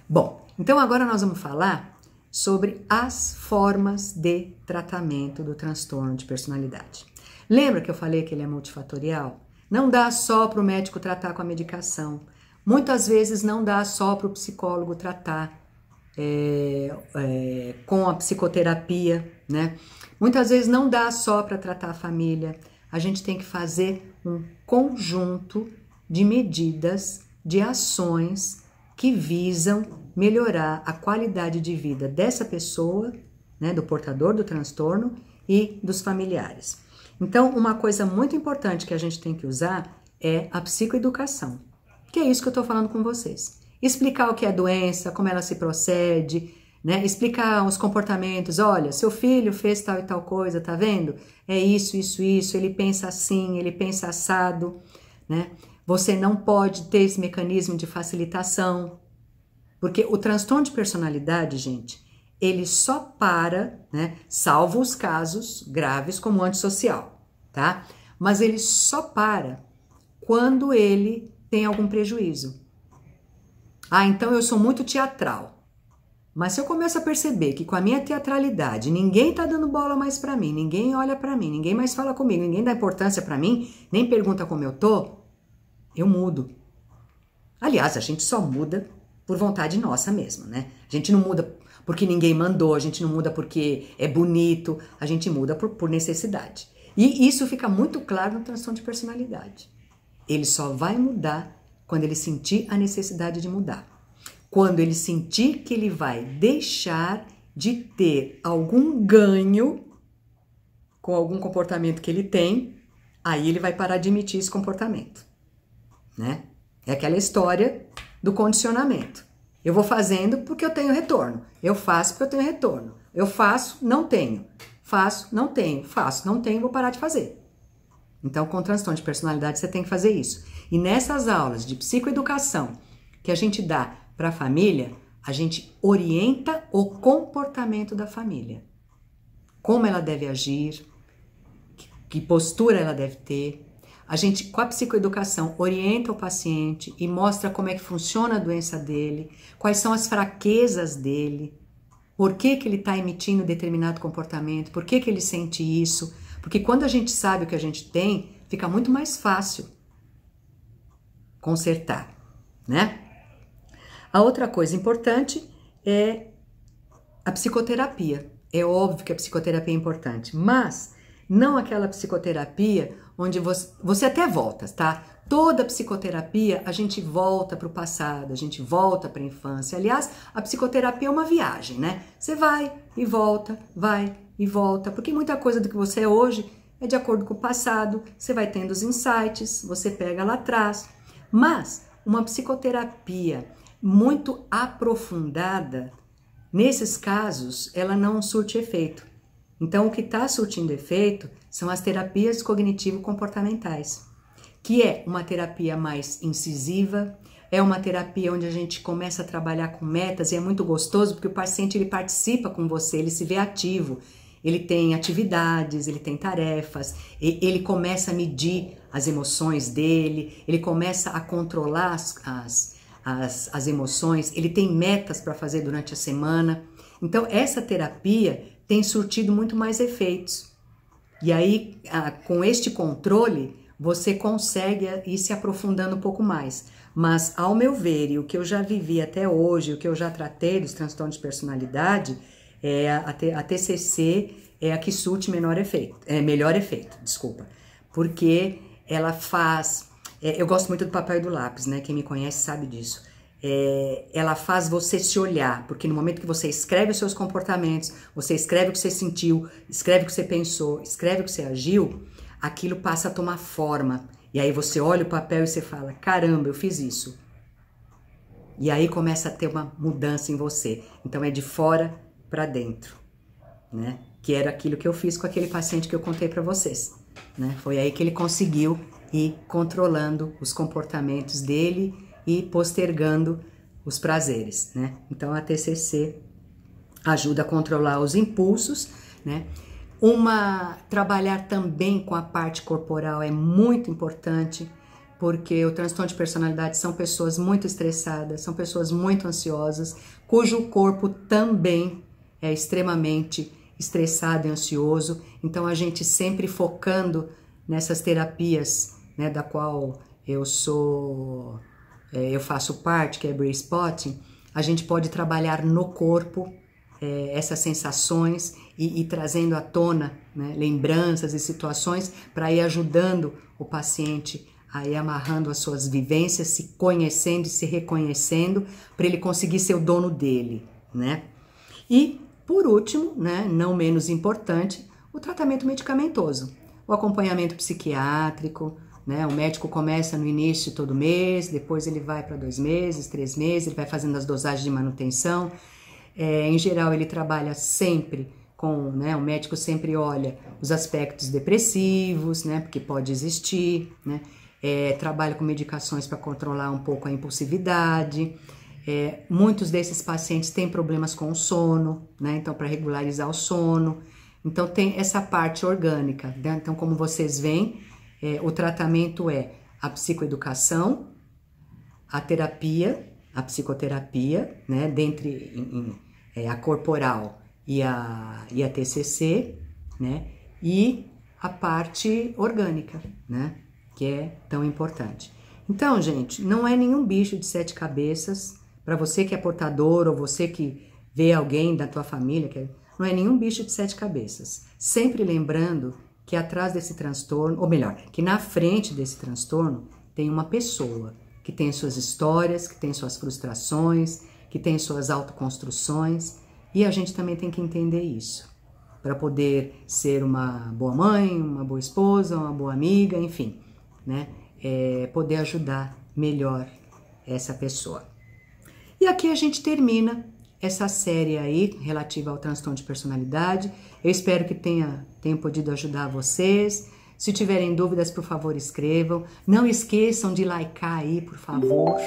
Bom, então agora nós vamos falar sobre as formas de tratamento do transtorno de personalidade. Lembra que eu falei que ele é multifatorial? Não dá só para o médico tratar com a medicação. Muitas vezes não dá só para o psicólogo tratar com a psicoterapia, né? Muitas vezes não dá só para tratar a família. A gente tem que fazer um conjunto de medidas, de ações que visam melhorar a qualidade de vida dessa pessoa, né, do portador do transtorno e dos familiares. Então, uma coisa muito importante que a gente tem que usar é a psicoeducação, que é isso que eu estou falando com vocês. Explicar o que é doença, como ela se procede, né? Explicar os comportamentos. Olha, seu filho fez tal e tal coisa, tá vendo? É isso, ele pensa assim, ele pensa assado, né? Você não pode ter esse mecanismo de facilitação, porque o transtorno de personalidade, gente, ele só para, né? Salvo os casos graves como antissocial, tá? Mas ele só para quando ele tem algum prejuízo. Ah, então eu sou muito teatral. Mas se eu começo a perceber que com a minha teatralidade ninguém tá dando bola mais pra mim, ninguém olha pra mim, ninguém mais fala comigo, ninguém dá importância pra mim, nem pergunta como eu tô, eu mudo. Aliás, a gente só muda por vontade nossa mesmo, né? A gente não muda porque ninguém mandou, a gente não muda porque é bonito, a gente muda por necessidade. E isso fica muito claro no transtorno de personalidade. Ele só vai mudar quando ele sentir a necessidade de mudar. Quando ele sentir que ele vai deixar de ter algum ganho com algum comportamento que ele tem, aí ele vai parar de emitir esse comportamento, né? É aquela história do condicionamento. Eu vou fazendo porque eu tenho retorno. Eu faço porque eu tenho retorno. Eu faço, não tenho. Faço, não tenho. Faço, não tenho, vou parar de fazer. Então, com transtorno de personalidade, você tem que fazer isso. E nessas aulas de psicoeducação que a gente dá para a família, a gente orienta o comportamento da família. Como ela deve agir, que postura ela deve ter. A gente, com a psicoeducação, orienta o paciente e mostra como é que funciona a doença dele, quais são as fraquezas dele, por que que ele está emitindo determinado comportamento, por que que ele sente isso. Porque quando a gente sabe o que a gente tem, fica muito mais fácil consertar, né? A outra coisa importante é a psicoterapia. É óbvio que a psicoterapia é importante, mas não aquela psicoterapia onde você até volta, tá? Toda psicoterapia a gente volta para o passado, a gente volta para a infância. Aliás, a psicoterapia é uma viagem, né? Você vai e volta, porque muita coisa do que você é hoje é de acordo com o passado, você vai tendo os insights, você pega lá atrás. Mas uma psicoterapia muito aprofundada, nesses casos, ela não surte efeito. Então, o que está surtindo efeito são as terapias cognitivo-comportamentais, que é uma terapia mais incisiva, é uma terapia onde a gente começa a trabalhar com metas e é muito gostoso porque o paciente ele participa com você, ele se vê ativo, ele tem atividades, ele tem tarefas, ele começa a medir as emoções dele, ele começa a controlar as emoções, ele tem metas para fazer durante a semana. Então, essa terapia tem surtido muito mais efeitos. E aí, com este controle, você consegue ir se aprofundando um pouco mais. Mas, ao meu ver, e o que eu já vivi até hoje, o que eu já tratei dos transtornos de personalidade, a TCC é a que surte melhor efeito, desculpa. Porque ela faz... eu gosto muito do papel e do lápis, né? Quem me conhece sabe disso. Ela faz você se olhar, porque no momento que você escreve os seus comportamentos, você escreve o que você sentiu, escreve o que você pensou, escreve o que você agiu, aquilo passa a tomar forma. E aí você olha o papel e você fala, caramba, eu fiz isso. E aí começa a ter uma mudança em você. Então é de fora para dentro, né? Que era aquilo que eu fiz com aquele paciente que eu contei para vocês, né? Foi aí que ele conseguiu ir controlando os comportamentos dele e postergando os prazeres, né? Então a TCC ajuda a controlar os impulsos, né? Trabalhar também com a parte corporal é muito importante, porque o transtorno de personalidade são pessoas muito estressadas, são pessoas muito ansiosas, cujo corpo também é extremamente estressado e ansioso. Então a gente sempre focando nessas terapias, né, da qual eu faço parte, que é Brain Spotting, a gente pode trabalhar no corpo essas sensações e trazendo à tona, né, lembranças e situações para ir ajudando o paciente a ir amarrando as suas vivências, se conhecendo e se reconhecendo para ele conseguir ser o dono dele, né? E, por último, né, não menos importante, o tratamento medicamentoso, o acompanhamento psiquiátrico, né? O médico começa no início todo mês, depois ele vai para 2 meses, 3 meses, ele vai fazendo as dosagens de manutenção. Em geral, ele trabalha sempre com, né, o médico sempre olha os aspectos depressivos, né, porque pode existir, né, trabalha com medicações para controlar um pouco a impulsividade. Muitos desses pacientes têm problemas com o sono, né, então para regularizar o sono. Então tem essa parte orgânica, né? Então, como vocês veem, o tratamento é a psicoeducação, a terapia, a psicoterapia, né, dentre a corporal e a TCC, né, e a parte orgânica, né, que é tão importante. Então, gente, não é nenhum bicho de 7 cabeças. Para você que é portador ou você que vê alguém da tua família, não é nenhum bicho de 7 cabeças. Sempre lembrando que atrás desse transtorno, ou melhor, que na frente desse transtorno tem uma pessoa que tem suas histórias, que tem suas frustrações, que tem suas autoconstruções, e a gente também tem que entender isso, para poder ser uma boa mãe, uma boa esposa, uma boa amiga, enfim, né? Poder ajudar melhor essa pessoa. E aqui a gente termina essa série aí relativa ao transtorno de personalidade. Eu espero que tenha podido ajudar vocês. Se tiverem dúvidas, por favor, escrevam. Não esqueçam de likear aí, por favor,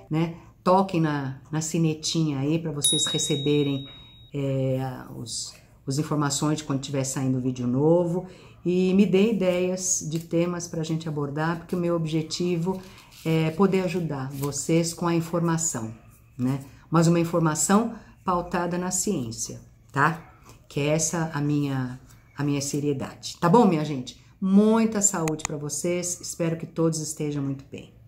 né? Toquem na sinetinha aí para vocês receberem as informações de quando estiver saindo vídeo novo. E me dê ideias de temas para a gente abordar, porque o meu objetivo é poder ajudar vocês com a informação, né? Mas uma informação pautada na ciência, tá? Que é essa a minha seriedade. Tá bom, minha gente? Muita saúde para vocês. Espero que todos estejam muito bem.